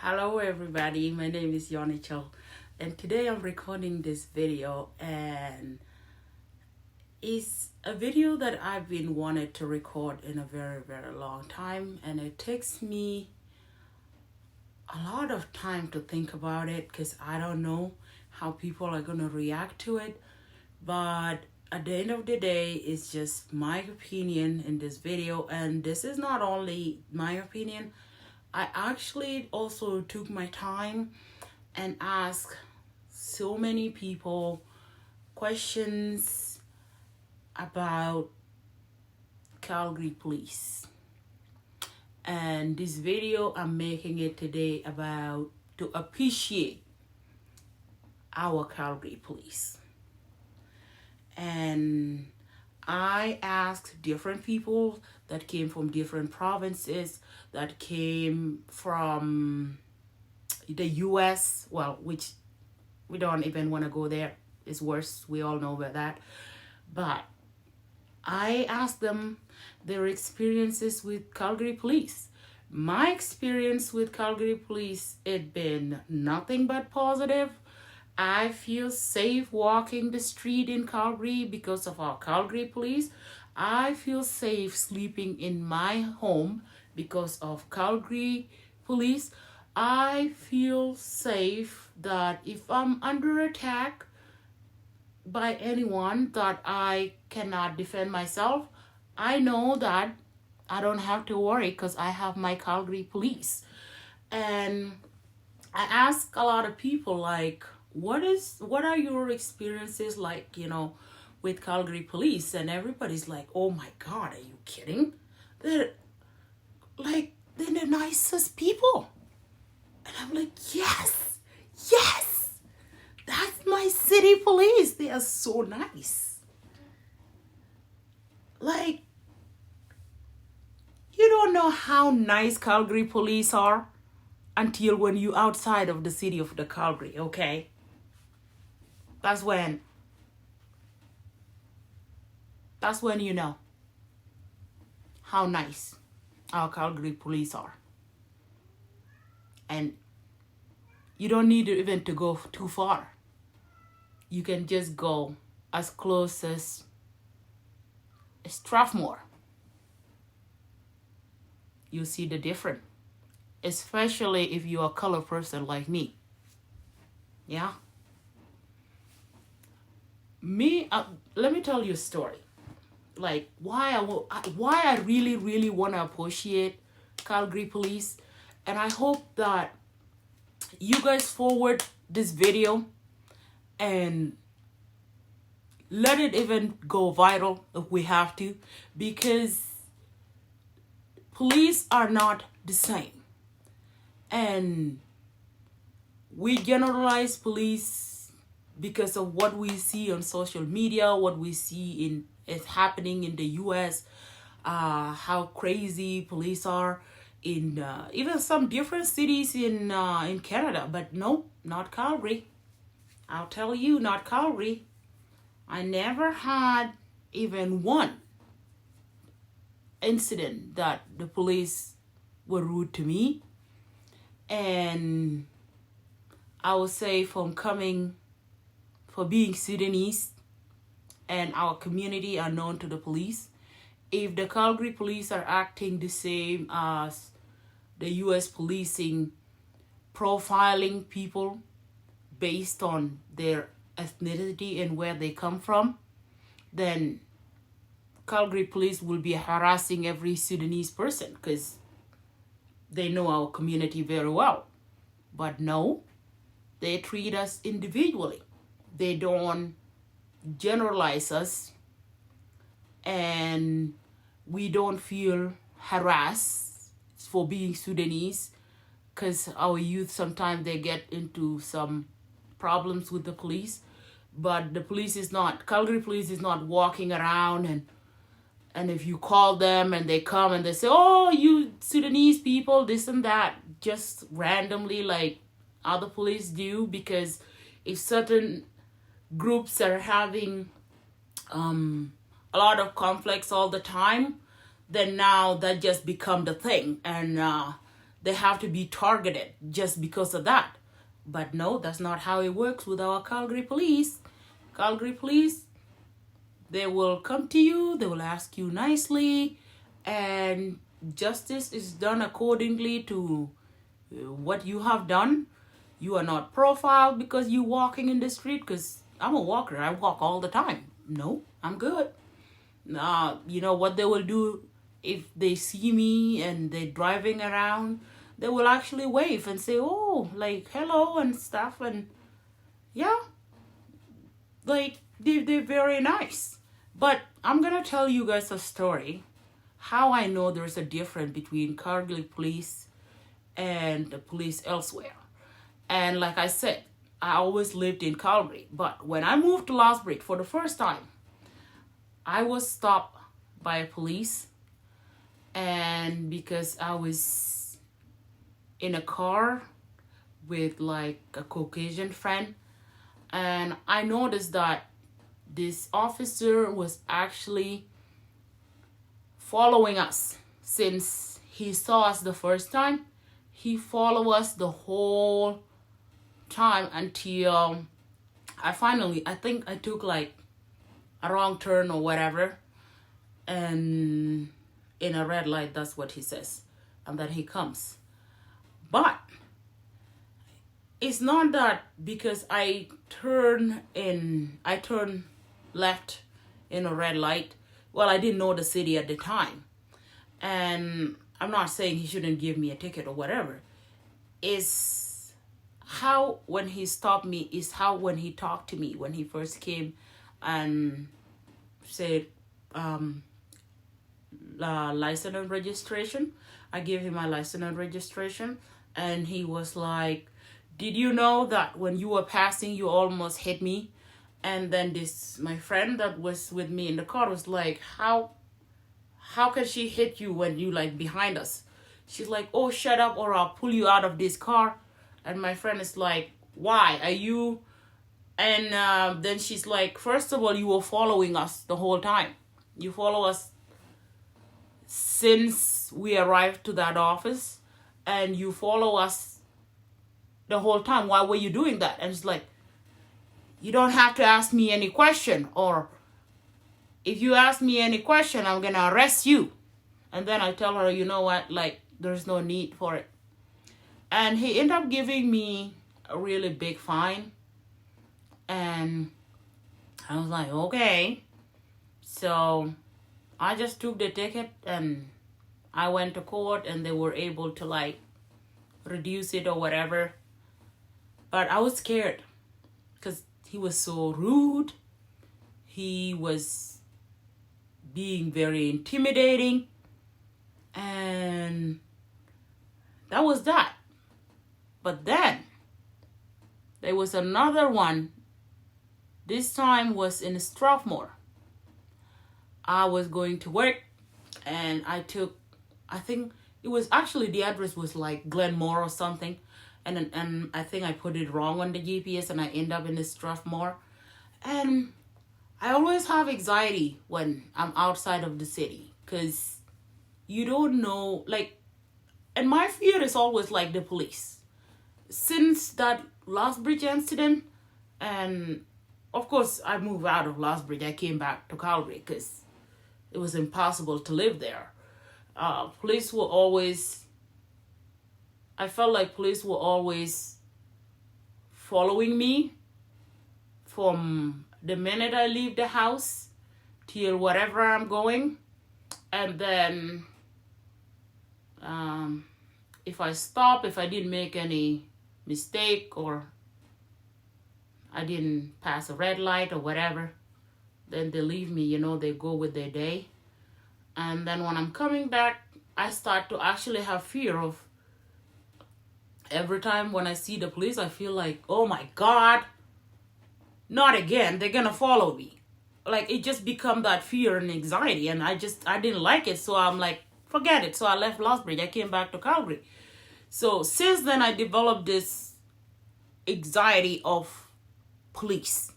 Hello everybody, my name is Yonichel and today I'm recording this video, and it's a video that I've been wanted to record in a very long time, and it takes me a lot of time to think about it because I don't know how people are going to react to it. But at the end of the day, it's just my opinion in this video, and this is not only my opinion. I actually also took my time and asked so many people questions about Calgary police. And this video, I'm making it today about to appreciate our Calgary police. And I asked different people that came from different provinces, that came from the US, well, which we don't even want to go there. It's worse. We all know about that. But I asked them their experiences with Calgary police. My experience with Calgary police, it been nothing but positive. I feel safe walking the street in Calgary because of our Calgary police. I feel safe sleeping in my home because of Calgary police. I feel safe that if I'm under attack by anyone that I cannot defend myself, I know that I don't have to worry because I have my Calgary police. And I ask a lot of people, like, what are your experiences like, with Calgary police? And everybody's like, oh my God, are you kidding? They're the nicest people. And I'm like, yes, that's my city police. They are so nice. Like, you don't know how nice Calgary police are until when you outside of the city of the Calgary, okay? That's when you know how nice our Calgary police are. And you don't need even to go too far. You can just go as close as Strathmore. You see the difference. Especially if you're a color person like me. Yeah? Let me tell you a story. Like, why I really want to appreciate Calgary police. And I hope that you guys forward this video and let it even go viral if we have to, because police are not the same. And we generalize police because of what we see on social media, what we see is happening in the US, how crazy police are in even some different cities in Canada. But no, not Calgary. I'll tell you, not Calgary. I never had even one incident that the police were rude to me. And I would say for being Sudanese and our community are known to the police, if the Calgary police are acting the same as the US policing, profiling people based on their ethnicity and where they come from, then Calgary police will be harassing every Sudanese person because they know our community very well. But no, they treat us individually. They don't generalize us, and we don't feel harassed for being Sudanese, because our youth sometimes they get into some problems with the police. But the police is not, Calgary police is not walking around and if you call them and they come and they say, oh, you Sudanese people, this and that, just randomly like other police do. Because if certain groups are having a lot of conflicts all the time, then now that just become the thing. And they have to be targeted just because of that. But no, that's not how it works with our Calgary police. Calgary police, they will come to you, they will ask you nicely, and justice is done accordingly to what you have done. You are not profiled because you're walking in the street, because I'm a walker. I walk all the time. No, I'm good. You know what they will do if they see me and they're driving around? They will actually wave and say, oh, like, hello and stuff. And yeah, like, they're very nice. But I'm going to tell you guys a story how I know there's a difference between Calgary police and the police elsewhere. And like I said, I always lived in Calgary. But when I moved to Lethbridge for the first time, I was stopped by police. And because I was in a car with like a Caucasian friend, and I noticed that this officer was actually following us. Since he saw us the first time, he followed us the whole time until I think I took like a wrong turn or whatever, and in a red light, that's what he says, and then he comes. But it's not that because I turn left in a red light. Well, I didn't know the city at the time, and I'm not saying he shouldn't give me a ticket or whatever. Is how when he stopped me, is how when he talked to me when he first came and said license and registration. I gave him my license and registration, and he was like, did you know that when you were passing you almost hit me? And then my friend that was with me in the car was like, how can she hit you when you like behind us? She's like, oh, shut up or I'll pull you out of this car. And my friend is like, why are you? And then she's like, first of all, you were following us the whole time. You follow us since we arrived to that office, and you follow us the whole time. Why were you doing that? And it's like, you don't have to ask me any question, or if you ask me any question, I'm gonna arrest you. And then I tell her, you know what, like, there's no need for it. And he ended up giving me a really big fine. And I was like, okay. So I just took the ticket and I went to court, and they were able to like reduce it or whatever. But I was scared because he was so rude. He was being very intimidating. And that was that. But then there was another one. This time was in Strathmore. I was going to work, and I think it was actually, the address was like Glenmore or something. And I think I put it wrong on the GPS, and I end up in the Strathmore. And I always have anxiety when I'm outside of the city, because you don't know, like, and my fear is always like the police. Since that Lethbridge incident, and of course I moved out of Lethbridge, I came back to Calgary because it was impossible to live there. Police were always, I felt like police were always following me from the minute I leave the house till wherever I'm going. And then if I stop, if I didn't make any mistake, or I didn't pass a red light or whatever, then they leave me, they go with their day. And then when I'm coming back, I start to actually have fear of, every time when I see the police, I feel like, oh my God, not again, they're gonna follow me. Like, it just become that fear and anxiety, and I didn't like it, so I'm like, forget it. So I left Lethbridge, I came back to Calgary. So since then, I developed this anxiety of police.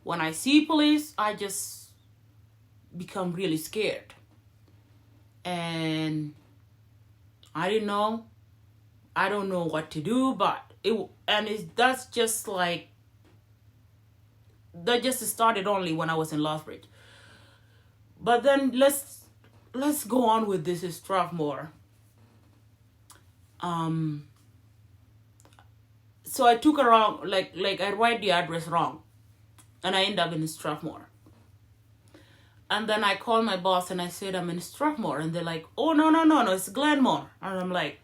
When I see police, I just become really scared. And I didn't know I don't know what to do, but that's just like, that just started only when I was in Lethbridge. But then let's go on with this Strathmore. So I took a wrong, like I write the address wrong, and I end up in Strathmore. And then I call my boss and I said I'm in Strathmore, and they're like, oh no, it's Glenmore. And I'm like,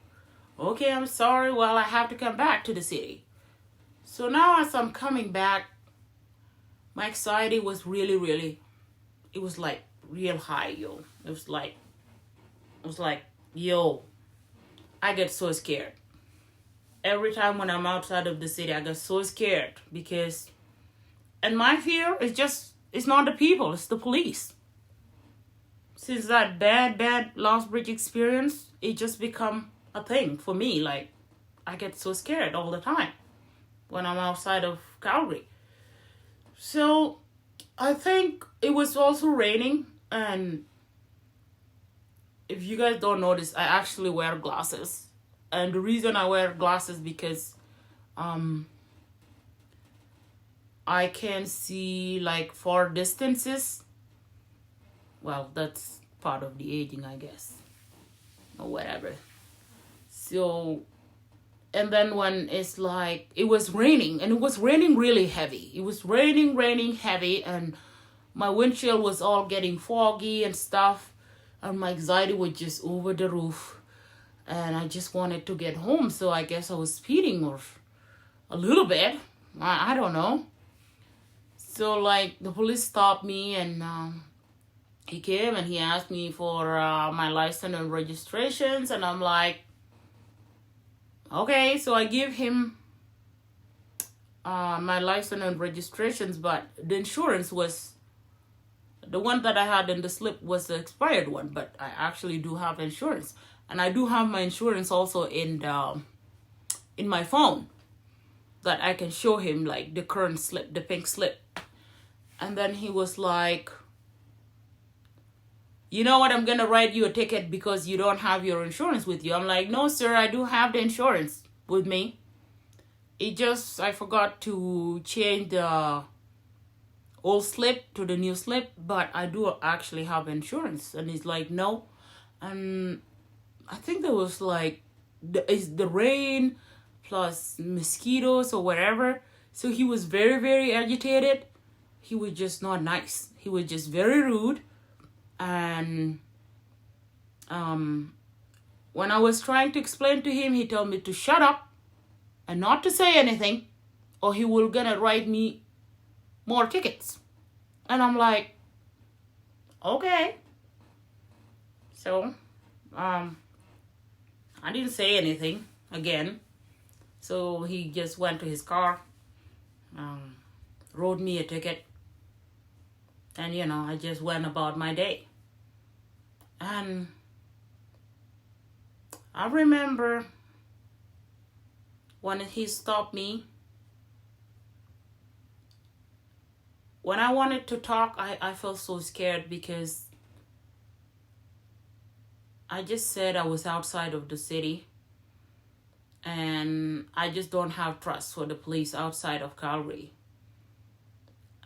okay, I'm sorry. Well, I have to come back to the city. So now as I'm coming back, my anxiety was really, it was like real high, yo. It was like, yo, I get so scared. Every time when I'm outside of the city, I get so scared because, and my fear is just, it's not the people, it's the police. Since that bad Lethbridge experience, it just become a thing for me. Like, I get so scared all the time when I'm outside of Calgary. So I think it was also raining, and if you guys don't notice, I actually wear glasses. And the reason I wear glasses because I can see like far distances. Well, that's part of the aging, I guess, or whatever. So, and then when it's like, it was raining, and it was raining really heavy. It was raining heavy, and my windshield was all getting foggy and stuff, and my anxiety was just over the roof, and I just wanted to get home. So I guess I was speeding, or a little bit. I don't know. So like the police stopped me, and he came and he asked me for my license and registrations, and I'm like, okay. So I give him my license and registrations, but the insurance was, the one that I had in the slip was the expired one, but I actually do have insurance. And I do have my insurance also in my phone, that I can show him like the current slip, the pink slip. And then he was like, you know what, I'm going to write you a ticket because you don't have your insurance with you. I'm like, no, sir, I do have the insurance with me. It just, I forgot to change the old slip to the new slip, but I do actually have insurance. And he's like, no. And I think there was like, the rain plus mosquitoes or whatever. So he was very agitated. He was just not nice. He was just very rude. And when I was trying to explain to him, he told me to shut up and not to say anything, or he will gonna write me more tickets. And I'm like, okay. So I didn't say anything again. So he just went to his car, wrote me a ticket, and I just went about my day. And I remember when he stopped me, when I wanted to talk, I felt so scared because I just said I was outside of the city, and I just don't have trust for the police outside of Calgary.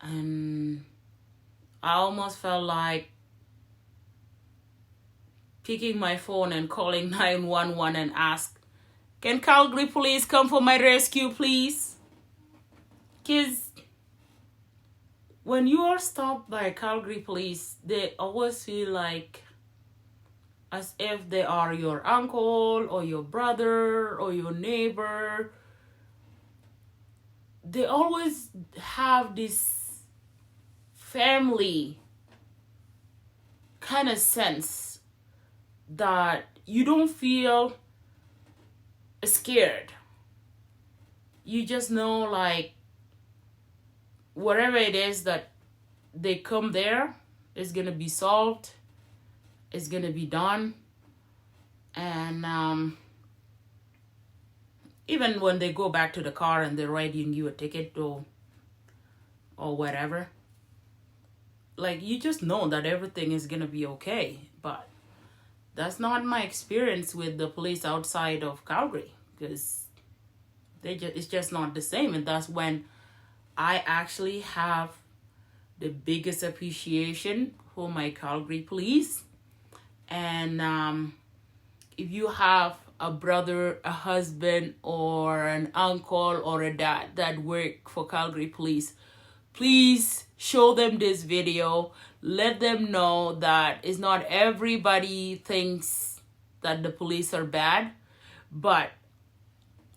And I almost felt like picking my phone and calling 911 and ask, can Calgary police come for my rescue, please? Because when you are stopped by Calgary police, they always feel like as if they are your uncle or your brother or your neighbor. They always have this family kind of sense that you don't feel scared. You just know, like, whatever it is that they come there, it's gonna be solved, it's gonna be done. And even when they go back to the car and they're writing you a ticket or whatever, like, you just know that everything is gonna be okay. But that's not my experience with the police outside of Calgary. because it's just not the same. And that's when I actually have the biggest appreciation for my Calgary police. And if you have a brother, a husband, or an uncle, or a dad that work for Calgary police, please show them this video. Let them know that it's not everybody thinks that the police are bad, but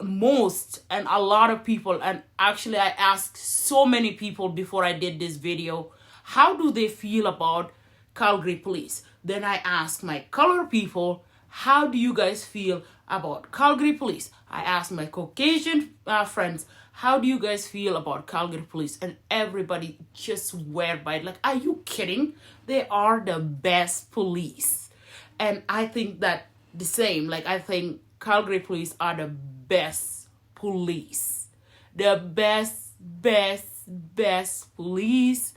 most and a lot of people, and actually I asked so many people before I did this video, how do they feel about Calgary police? Then I asked my color people, how do you guys feel about Calgary police? I asked my Caucasian friends, how do you guys feel about Calgary police? And everybody just swear by it. Like, are you kidding? They are the best police. And I think that the same. Like, I think Calgary police are the best police. The best police.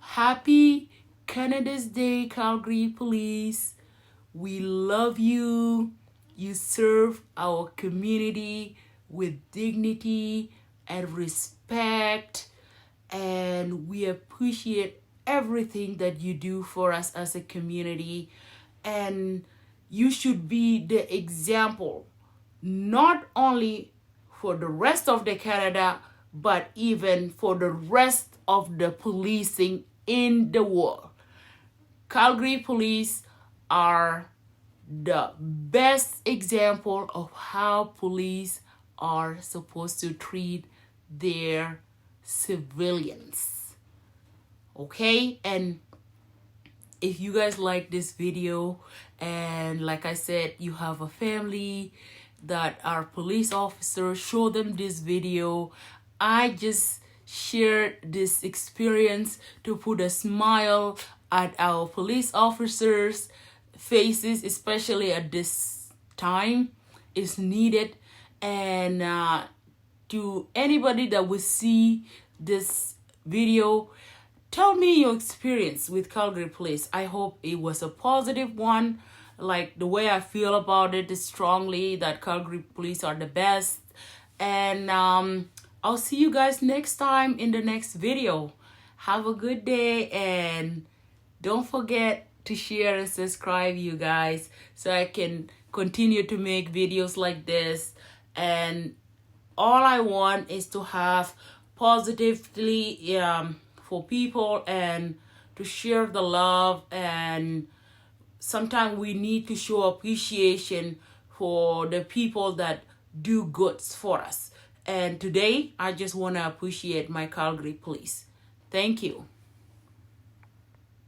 Happy Canada's Day, Calgary police. We love you. You serve our community with dignity and respect, and we appreciate everything that you do for us as a community. And you should be the example, not only for the rest of the Canada, but even for the rest of the policing in the world. Calgary police are the best example of how police are supposed to treat their civilians. Okay? And if you guys like this video, and like I said, you have a family that are police officers, show them this video. I just shared this experience to put a smile at our police officers' faces, especially at this time. It's needed. And to anybody that will see this video, tell me your experience with Calgary police. I hope it was a positive one. Like, the way I feel about it is strongly that Calgary police are the best. And I'll see you guys next time in the next video. Have a good day, and don't forget to share and subscribe, you guys, so I can continue to make videos like this. And all I want is to have positively for people, and to share the love. And sometimes we need to show appreciation for the people that do goods for us. And today I just want to appreciate my Calgary police. Thank you.